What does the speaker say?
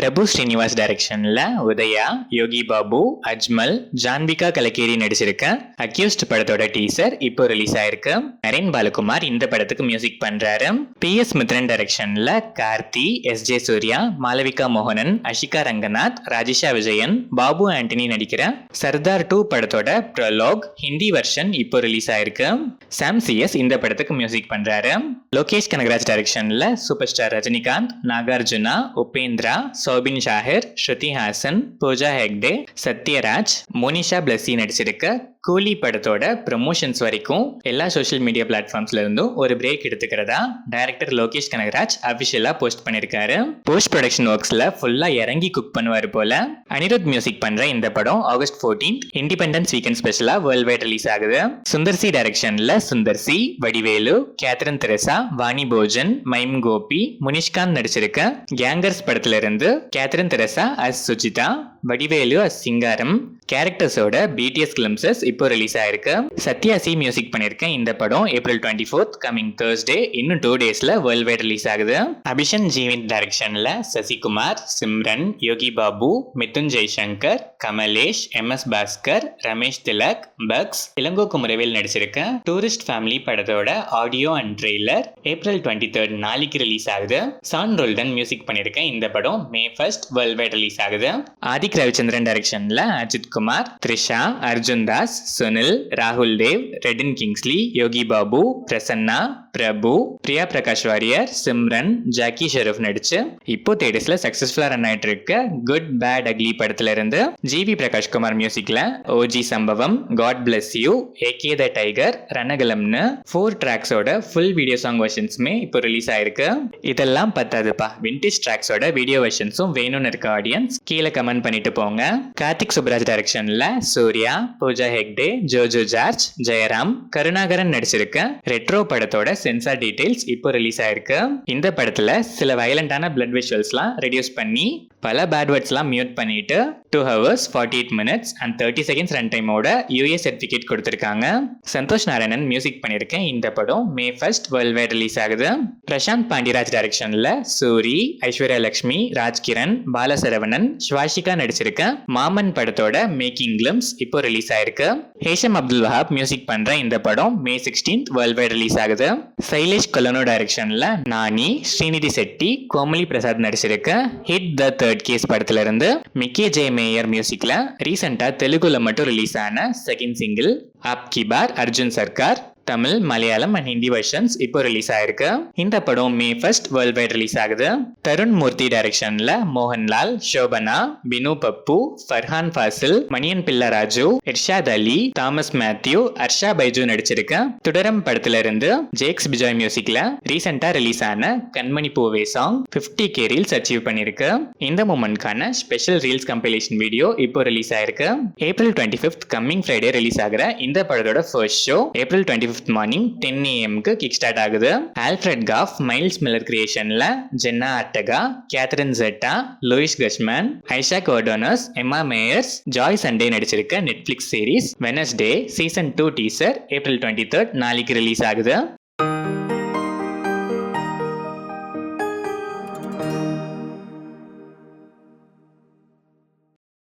பிரபு ஸ்ரீனிவாஸ் டைரக்ஷன்ல உதயா, யோகி பாபு, அஜ்மல், ஜான்விகா கலக்கேரி நடிச்சிருக்க அக்யூஸ்ட் படத்தோட டீசர் இப்போ ரிலீஸ் ஆயிருக்கு. நரேன் பாலகுமார் இந்த படத்துக்கு மியூசிக் பண்றாரு. PS மித்ரன் டைரக்ஷன்ல கார்த்தி, SJ சூர்யா, மாளவிகா மோகனன், அஷிகா ரங்கநாத், ராஜிஷா விஜயன், பாபு ஆண்டனி நடிக்கிற சர்தார் 2 படத்தோட ப்ரொலாக் ஹிந்தி வெர்ஷன் இப்போ ரிலீஸ் ஆயிருக்கு. சாம் CS இந்த படத்துக்கு மியூசிக் பண்றாரு. லோகேஷ் கனகராஜ் டைரக்ஷன்ல சூப்பர் ஸ்டார் ரஜினிகாந்த், நாகார்ஜுனா, உபேந்திரா, சௌபின் ஷாஹிர், ஸ்ருதி ஹாசன், பூஜா ஹெக்டே, சத்யராஜ், மோனிஷா பிளஸி நடிச்சிருக்க கூலி படத்தோட ப்ரமோஷன்ஸ் வரைக்கும் எல்லா சோஷியல் மீடியா பிளாட்ஃபார்ம்ஸ்ல இருந்தும் ஒரு பிரேக் எடுத்துக்கிறதா டைரக்டர் லோகேஷ் கனகராஜ் அபிஷியலா போஸ்ட் பண்ணிருக்காரு. போஸ்ட் ப்ரொடக்ஷன் ஒர்க்ஸ்ல ஃபுல்லா இறங்கி குக் பண்ணுவாரு போல. அனிருத் மியூசிக் பண்ற இந்த படம் ஆகஸ்ட் 14 இண்டிபெண்டன்ஸ் வீக்கெண்ட் ஸ்பெஷலா வேர்ல்ட் வைட் ரிலீஸ் ஆகுது. சுந்தர் சி டைரக்ஷன்ல சுந்தர் சி, வடிவேலு, கேத்ரின் தெரசா, வாணி போஜன், மைம் கோபி, முனிஷ்காந்த் நடிச்சிருக்க கேங்கர்ஸ் படத்துல இருந்து கேத்ரின் தெரசா அஸ் சுஜிதா, வடிவேலு அஸ் சிங்காரம் கேரக்டர்ஸோட BTS கிளிம்சஸ் இப்போ ரிலீஸ் ஆயிருக்கு. சத்யா சி மியூசிக் பண்ணிருக்கேன் இந்த படம் April 24th கமிங் Thursday இன்னும் 2 டேஸ்ல வேர்ல்ட் வைட் ரிலீஸ் ஆகுது. அபிஷன் ஜீவின் டைரக்ஷன்ல சசிகுமார், சிம்ரன், யோகி பாபு, மிதுன் ஜெய்சங்கர், கமலேஷ், MS பாஸ்கர், ரமேஷ் திலக், பக்ஸ், இளங்கோ குமரவேல் நடிச்சிருக்க டூரிஸ்ட் ஃபேமிலி படத்தோட audio and trailer April 23rd நாளைக்கு ரிலீஸ் ஆகுது. சான் ரோல்டன் மியூசிக் பண்ணிருக்கேன் இந்த படம் May 1st world wide release ஆகுது. ஆதிக் ரவிச்சந்திரன் டைரக்ஷன்ல அஜித் குமார், த்ரிஷா, அர்ஜுன் தாஸ், சுனில், ராகுல் தேவ், ரெடின் கிங்ஸ்லி, யோகி பாபு, பிரசன்னா, பிரபு, பிரியா பிரகாஷ் வாரியர், சிம்ரன், ஜாக்கி ஷெரூப் நடிச்சு இப்போ தேட்டர்ஸ்ல சக்சஸ்ஃபுல்லா ரன் ஆயிட்டு இருக்க குட் பேட் அக்லி படத்துல இருந்து GV பிரகாஷ்குமார் மியூசிக்ல OG சம்பவம், God bless you, AK the tiger, ரணகலம்னு 4 ட்ராக்ஸோட ஃபுல் வீடியோ சாங் வெர்ஷன்ஸுமே இப்போ ரிலீஸ் ஆயிருக்கு. இதெல்லாம் பத்தாதுப்பா, விண்டேஜ் ட்ராக்ஸோட வீடியோ வெர்ஷன்ஸும் வேணும்னு இருக்க ஆடியன்ஸ் கீழே கமெண்ட் பண்ணிட்டு போங்க. கார்த்திக் சுப்ராஜ் டைரக்ஷன்ல சூர்யா, பூஜா ஹெக்டே, ஜோஜோ ஜார்ஜ், ஜெயராம், கருணாகரன் நடிச்சிருக்க ரெட்ரோ படத்தோட சென்சார் டீடைல்ஸ் இப்போ ரிலீஸ் ஆயிருக்கு. இந்த படத்துல சில வயலண்டான பிளட் விஷுவல்ஸ்லாம் ரெடியூஸ் பண்ணி பல பேட் வேர்ட்ஸ்லாம் மியூட் பண்ணிட்டு 2 hours 48 minutes and 30 seconds run டைமோட US சர்டிஃபிகேட் கொடுத்திருக்காங்க. சந்தோஷ் நாராயணன் மியூசிக் பண்ணிருக்கேன் இந்த படம் May 1st world wide release ஆகுது. பிரசாந்த் பாண்டியராஜ் டைரக்ஷன்ல சூரி, ஐஸ்வர்யா லட்சுமி, ராஜ்கிரண், பாலசரவணன், ஸ்வாஷிகா நடிச்சிருக்க மாமன் படத்தோட மேக்கிங் கிளிம்ஸ் இப்போ ரிலீஸ் ஆயிருக்கு. ஹேஷம் அப்துல் வஹாப் மியூசிக் பண்ற இந்த படம் May 16th world wide release ஆகுது. சைலேஷ் கொலனோ டைரக்ஷன்ல நானி, ஸ்ரீநிதி செட்டி, கோமலி பிரசாத் நடிச்சிருக்க ஹிட் த தேர்ட் கேஸ் படத்துல இருந்து மிக்கே ஜே மேயர் மியூசிக்ல ரீசெண்டா தெலுங்குல மட்டும் ரிலீஸ் ஆன second single up Ki bar Arjun Sarkar Tamil, Malayalam and Hindi versions இப்போ ரிலீஸ் ஆயிருக்கு. இந்த படம் May 1st world wide release ஆகுது. தருண் மூர்த்தி டைரக்ஷன்ல மோகன்லால், ஷோபனா, பினு பப்பு, ஃபர்ஹான் ஃபாசில், மணியன் பிள்ளை ராஜு, இர்ஷாத் அலி, தாமஸ் மேத்யூ, அர்ஷா பைஜு நடிச்சிருக்க துடரம் படத்துல இருந்து ஜேக்ஸ் பிஜாய் மியூசிக்ல ரீசெண்டா ரிலீஸ் ஆன கண்மணி பூவே சாங் 50K ரீல்ஸ் அச்சீவ் பண்ணிருக்கு. இந்த மூமெண்ட்கான ஸ்பெஷல் ரீல்ஸ் கம்பைலேஷன் வீடியோ இப்போ ரிலீஸ் ஆயிருக்கு. April 25th coming Friday release ஆகிற இந்த படத்தோட first show April 25th morning 10 AM kick start ஆகுது. ஆல்ஃபிரட் காஃப், மைல்ஸ் மில்லர் கிரியேஷன்ல Jenna Ortega, Catherine Zeta, Luis Guzman, Isaac Ordonez, Emma Myers, Joy Sunday நடிச்சிருக்க Netflix series Wednesday season 2 teaser April 23rd நாளைக்கு release ஆகுது.